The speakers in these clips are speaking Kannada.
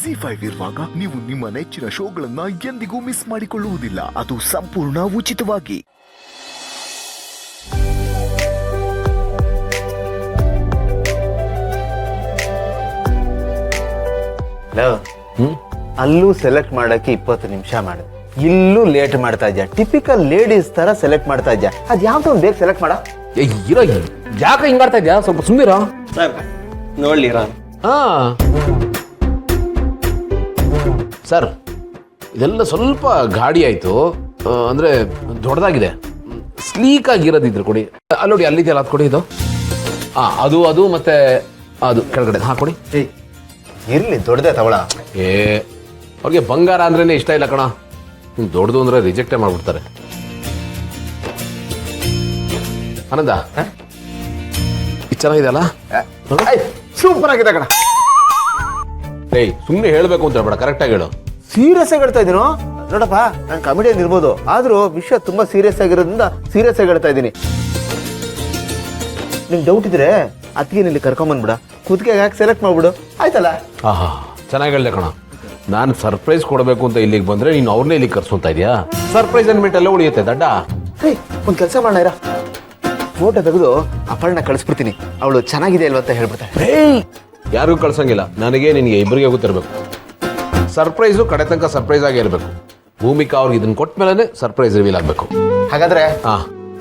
ZEE5 ಇರುವಾಗ ನೀವು ನಿಮ್ಮ ನೆಚ್ಚಿನ ಶೋಗಳನ್ನ ಎಂದಿಗೂ ಮಿಸ್ ಮಾಡಿಕೊಳ್ಳುವುದಿಲ್ಲ. ಅದು ಸಂಪೂರ್ಣ ಉಚಿತವಾಗಿ. ಅಲ್ಲೂ ಸೆಲೆಕ್ಟ್ ಮಾಡಕ್ಕೆ 20 ನಿಮಿಷ ಮಾಡಿದೆ, ಇಲ್ಲೂ ಲೇಟ್ ಮಾಡ್ತಾ ಇದ್ಯಾ. ಟಿಪಿಕಲ್ ಲೇಡೀಸ್ ತರ ಸೆಲೆಕ್ಟ್ ಮಾಡ್ತಾ ಇದ್ಯಾ. ಅದ್ ಯಾವ್ದು ಒಂದು ಬೇಗ ಸೆಲೆಕ್ಟ್ ಮಾಡ. ಇರೋ ಯಾಕೆ ಹಿಂಗ್ ಮಾಡ್ತಾ ಇದ್ಯಾ? ಸ್ವಲ್ಪ ಸುಮ್ಮಿರೋ ಸರ್. ನೋಡ್ಲಿ ಹಾ ಸರ್, ಇದೆಲ್ಲ ಸ್ವಲ್ಪ ಗಾಡಿ ಆಯ್ತು, ಅಂದ್ರೆ ದೊಡ್ಡದಾಗಿದೆ. ಸ್ಲೀಕ್ ಆಗಿರೋದಿದ್ರೆ ಕೊಡಿ. ಅಲ್ಲಿ ನೋಡಿ, ಅಲ್ಲಿದೆಯಲ್ಲ ಅದು ಕೊಡಿ. ಇದು ಅದು ಮತ್ತೆ ಅದು ಕೆಳಗಡೆ ಕೊಡಿ. ಇರ್ಲಿ, ದೊಡ್ಡದೇ ತಗೊಳ. ಅವ್ರಿಗೆ ಬಂಗಾರ ಅಂದ್ರೇನೆ ಇಷ್ಟ ಇಲ್ಲ ಕಣ. ದೊಡ್ಡದು ಅಂದ್ರೆ ರಿಜೆಕ್ಟೇ ಮಾಡ್ಬಿಡ್ತಾರೆ. ಆನಂದ, ಇದು ಚೆನ್ನಾಗಿದೆ ಅಲ್ಲ? ಸೂಪರ್ ಆಗಿದೆ ಕಣ. ಸುಮ್ಮನೆ ಹೇಳ್ಬೇಕು ಅಂತ ಹೇಳ್ಬೇಡ, ಕರೆಕ್ಟ್ ಆಗಿ ಹೇಳು. ಸೀರಿಯಸ್ ಆಗಿ ಹೇಳ್ತಾ ಇದೀನೋ ನೋಡಪ್ಪ. ನಾನು ಕಾಮಿಡಿಯನ್ ಇರ್ಬೋದು, ಆದ್ರೂ ವಿಷಯ ತುಂಬಾ ಸೀರಿಯಸ್ ಆಗಿರೋದ್ರಿಂದ ಸೀರಿಯಸ್ ಆಗಿ ಹೇಳ್ತಾ ಇದ್ದೀನಿ. ನಿಂಗೆ ಡೌಟ್ ಇದ್ರೆ ಅದಕ್ಕೆ ಇಲ್ಲಿ ಕರ್ಕೊಂಬಂದ್ಬಿಡ, ಕುತ್ತಿಗೆ ಯಾಕೆ ಸೆಲೆಕ್ಟ್ ಮಾಡ್ಬಿಡು, ಆಯ್ತಲ್ಲ? ಚೆನ್ನಾಗಿ ಹೇಳ್ದೆ ಕಣ. ನಾನು ಸರ್ಪ್ರೈಸ್ ಕೊಡಬೇಕು ಅಂತ ಇಲ್ಲಿಗೆ ಬಂದ್ರೆ ನೀನು ಅವ್ರನ್ನೇ ಇಲ್ಲಿಗೆ ಕರ್ಸೋತಾ ಇದೆಯಾ? ಸರ್ಪ್ರೈಸ್ ಅನ್ಬಿಟ್ಟು ಎಲ್ಲ ಉಳಿಯುತ್ತೆ ದಡ್ಡ. ಒಂದು ಕೆಲಸ ಮಾಡೋಣ, ಫೋಟೋ ತೆಗೆದು ಅಪರ್ಣ ಕಳಿಸ್ಬಿಡ್ತೀನಿ. ಅವಳು ಚೆನ್ನಾಗಿದೆ ಅಲ್ವಾ ಅಂತ ಹೇಳ್ಬಿಡ್ತಾಳೆ. ಯಾರಿಗೂ ಕಳ್ಸಂಗಿಲ್ಲ, ನನಗೆ ನಿನಗೆ ಇಬ್ಬರಿಗೆ ಗೊತ್ತಿರಬೇಕು. ಸರ್ಪ್ರೈಸು ಕಡೆ ತನಕ ಸರ್ಪ್ರೈಸ್ ಆಗೇ ಇರಬೇಕು. ಭೂಮಿಕಾ ಅವ್ರಿಗೆ ಇದನ್ನ ಕೊಟ್ಟ ಮೇಲೆ ಸರ್ಪ್ರೈಸ್ ರಿವೀಲ್ ಆಗಬೇಕು. ಹಾಗಾದ್ರೆ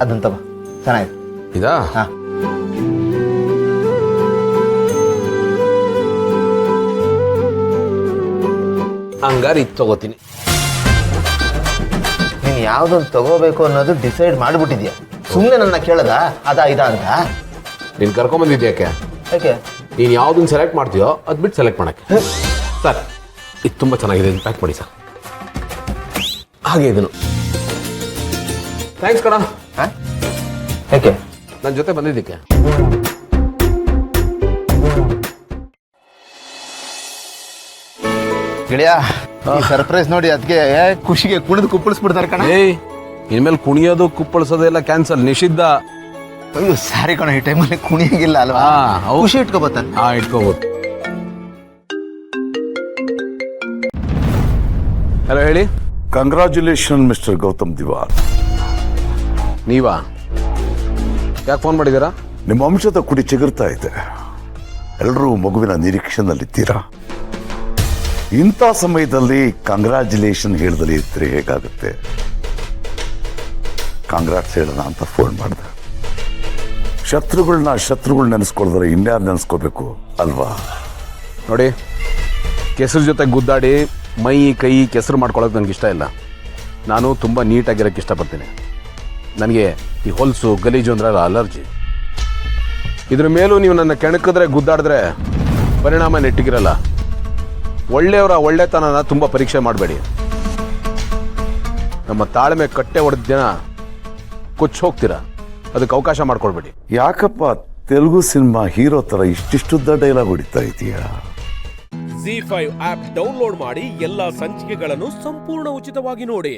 ಅದಂತ ಚೆನ್ನಾಗಿದೆ. ಇದಾ? ಹಂಗಾರೆ ಇದು ತಗೋತೀನಿ. ನೀನು ಯಾವ್ದೊಂದು ತಗೋಬೇಕು ಅನ್ನೋದು ಡಿಸೈಡ್ ಮಾಡ್ಬಿಟ್ಟಿದ್ಯಾ? ಸುಮ್ಮನೆ ನನ್ನ ಕೇಳದ ಇದಾ ಅಂತ? ನೀನು ಕರ್ಕೊಂಬಂದಿದ್ಯಾಕೆ? ಯಾಕೆ? ನೀನು ಯಾವ್ದನ್ನ ಸೆಲೆಕ್ಟ್ ಮಾಡ್ತೀಯೋ ಅದು ಬಿಟ್ಟು ಸೆಲೆಕ್ಟ್ ಮಾಡಕ್ಕೆ. ಸರ್, ಇದು ತುಂಬ ಚೆನ್ನಾಗಿದೆ, ಇದು ಪ್ಯಾಕ್ ಮಾಡಿ ಸರ್. ಹಾಗೆ ಇದನ್ನು. ಥ್ಯಾಂಕ್ಸ್ ಕಣ. ಯಾಕೆ? ನನ್ನ ಜೊತೆ ಬಂದಿದ್ದಕ್ಕೆ. ಗಿಳಿಯ, ಸರ್ಪ್ರೈಸ್ ನೋಡಿ ಅದಕ್ಕೆ ಖುಷಿಗೆ ಕುಣಿದು ಕುಪ್ಪಳಿಸ್ಬಿಡ್ತಾರೆ ಕಣ. ಇನ್ಮೇಲೆ ಕುಣಿಯೋದು ಕುಪ್ಪಳಿಸೋದು ಎಲ್ಲ ಕ್ಯಾನ್ಸಲ್, ನಿಷಿದ್ಧ. ಅಯ್ಯೋ ಸಾರಿ ಕಣ, ಈ ಟೈಮಲ್ಲಿ ಕುಣಿಯಂಗಿಲ್ಲ ಅಲ್ವಾ? ಖುಷಿ ಇಟ್ಕೋಬತ್ತಾನೆ. ಇಟ್ಕೋಬೋದು. ಹಲೋ, ಹೇಳಿ. Congratulation mister Gautam Diwar. ನೀವಾ? ಯಾಕೆ ಫೋನ್ ಮಾಡಿದ್ದೀರಾ? ನಿಮ್ಮ ವಂಶದ ಕುಡಿ ಚಿಗುರ್ತಾ ಇದೆ, ಎಲ್ಲರೂ ಮಗುವಿನ ನಿರೀಕ್ಷೆನಲ್ಲಿದ್ದೀರಾ. ಇಂಥ ಸಮಯದಲ್ಲಿ ಕಂಗ್ರಾಚ್ಯುಲೇಷನ್ ಹೇಳ್ದಲ್ಲಿ ಇದ್ರೆ ಹೇಗಾಗುತ್ತೆ? ಕಾಂಗ್ರಾಟ್ಸ್ ಹೇಳೋಣ ಅಂತ ಫೋನ್ ಮಾಡಿದೆ. ಶತ್ರುಗಳು ನೆನೆಸ್ಕೊಳ್ದ್ರೆ ಇನ್ಯಾರು ನೆನೆಸ್ಕೋಬೇಕು ಅಲ್ವಾ? ನೋಡಿ, ಕೆಸರು ಜೊತೆ ಗುದ್ದಾಡಿ ಮೈ ಕೈ ಕೆಸರು ಮಾಡ್ಕೊಳ್ಳೋಕೆ ನನಗೆ ಇಷ್ಟ ಇಲ್ಲ. ನಾನು ತುಂಬ ನೀಟಾಗಿರೋಕ್ಕೆ ಇಷ್ಟಪಡ್ತೀನಿ. ನನಗೆ ಈ ಹೊಲಸು ಗಲೀಜು ಅಂದ್ರೆ ಅಲರ್ಜಿ. ಇದ್ರ ಮೇಲೂ ನೀವು ನನ್ನ ಕೆಣಕಿದ್ರೆ ಗುದ್ದಾಡಿದ್ರೆ ಪರಿಣಾಮ ನೆಟ್ಟಿಗಿರಲ್ಲ. ಒಳ್ಳೆಯವರ ಒಳ್ಳೆತನನ ತುಂಬ ಪರೀಕ್ಷೆ ಮಾಡಬೇಡಿ. ನಮ್ಮ ತಾಳ್ಮೆ ಕಟ್ಟೆ ಹೊಡೆದ ದಿನ ಕೊಚ್ಚಿ ಹೋಗ್ತೀರಾ, ಅದಕ್ಕೆ ಅವಕಾಶ ಮಾಡ್ಕೊಳ್ಬೇಡಿ. ಯಾಕಪ್ಪ ತೆಲುಗು ಸಿನಿಮಾ ಹೀರೋ ತರ ಇಷ್ಟಿಷ್ಟುದ್ದ ಡೈಲಾಗ್ ಹೊಡಿತಾ ಇದೀಯಾ? ZEE5 ಆಪ್ ಡೌನ್ಲೋಡ್ ಮಾಡಿ ಎಲ್ಲಾ ಸಂಚಿಕೆಗಳನ್ನು ಸಂಪೂರ್ಣ ಉಚಿತವಾಗಿ ನೋಡಿ.